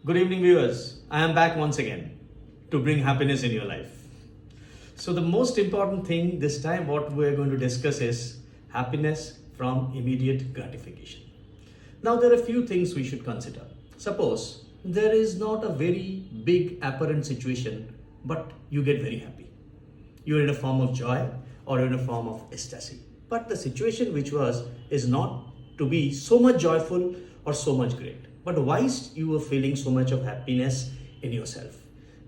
Good evening, viewers. I am back once again to bring happiness in your life. So, the most important thing this time, what we are going to discuss is happiness from immediate gratification. Now, there are a few things we should consider. Suppose there is not a very big apparent situation, but you get very happy. You are in a form of joy or in a form of ecstasy. But the situation which was is not to be so much joyful or so much great. But why you were feeling so much of happiness in yourself?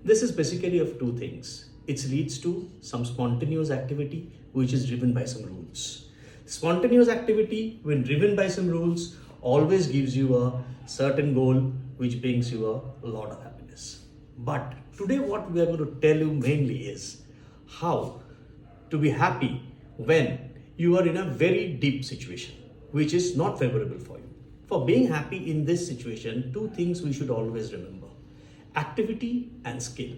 This is basically of two things. It leads to some spontaneous activity which is driven by some rules. Spontaneous activity, when driven by some rules, always gives you a certain goal which brings you a lot of happiness. But today, what we are going to tell you mainly is how to be happy when you are in a very deep situation which is not favorable for you. For being happy in this situation, two things we should always remember: activity and skill.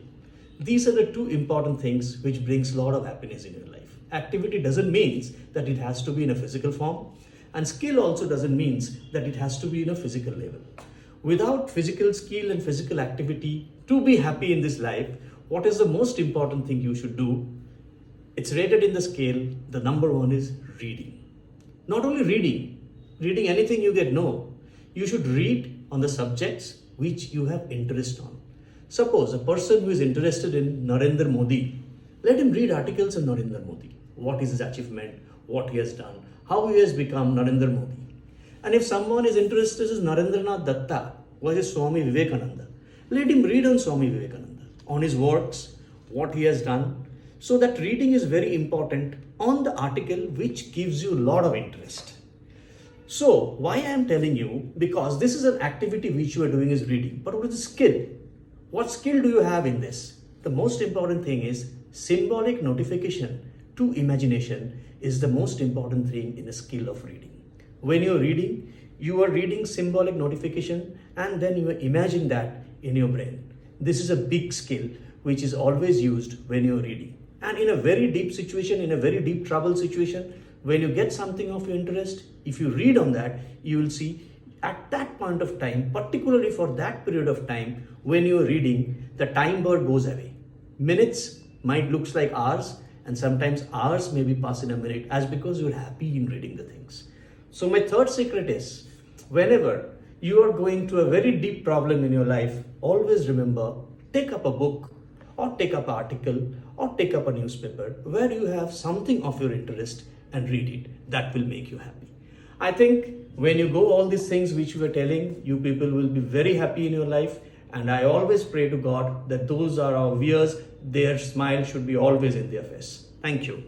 These are the two important things which brings a lot of happiness in your life. Activity doesn't mean that it has to be in a physical form, and skill also doesn't mean that it has to be in a physical level. Without physical skill and physical activity to be happy in this life, what is the most important thing you should do? It's rated in the scale. The number one is reading. Not only reading anything you get, no. You should read on the subjects which you have interest on. Suppose a person who is interested in Narendra Modi, let him read articles on Narendra Modi. What is his achievement, what he has done, how he has become Narendra Modi. And if someone is interested in Narendranath Datta, what is Swami Vivekananda, let him read on Swami Vivekananda, on his works, what he has done. So that reading is very important on the article which gives you a lot of interest. So why I am telling you, because this is an activity which you are doing is reading. But what is the skill? What skill do you have in this? The most important thing is symbolic notification to imagination is the most important thing in the skill of reading. When you are reading symbolic notification and then you imagine that in your brain. This is a big skill which is always used when you're reading. And in a very deep situation, in a very deep trouble situation, when you get something of your interest, if you read on that, you will see at that point of time, particularly for that period of time, when you're reading, the time bar goes away. Minutes might looks like hours, and sometimes hours may be passed in a minute, as because you're happy in reading the things. So my third secret is, whenever you are going through a very deep problem in your life, always remember, take up a book or take up an article or take up a newspaper where you have something of your interest and read it. That will make you happy. I think when you go all these things which we were telling, you people will be very happy in your life. And I always pray to God that those are our viewers, their smile should be always in their face. Thank you.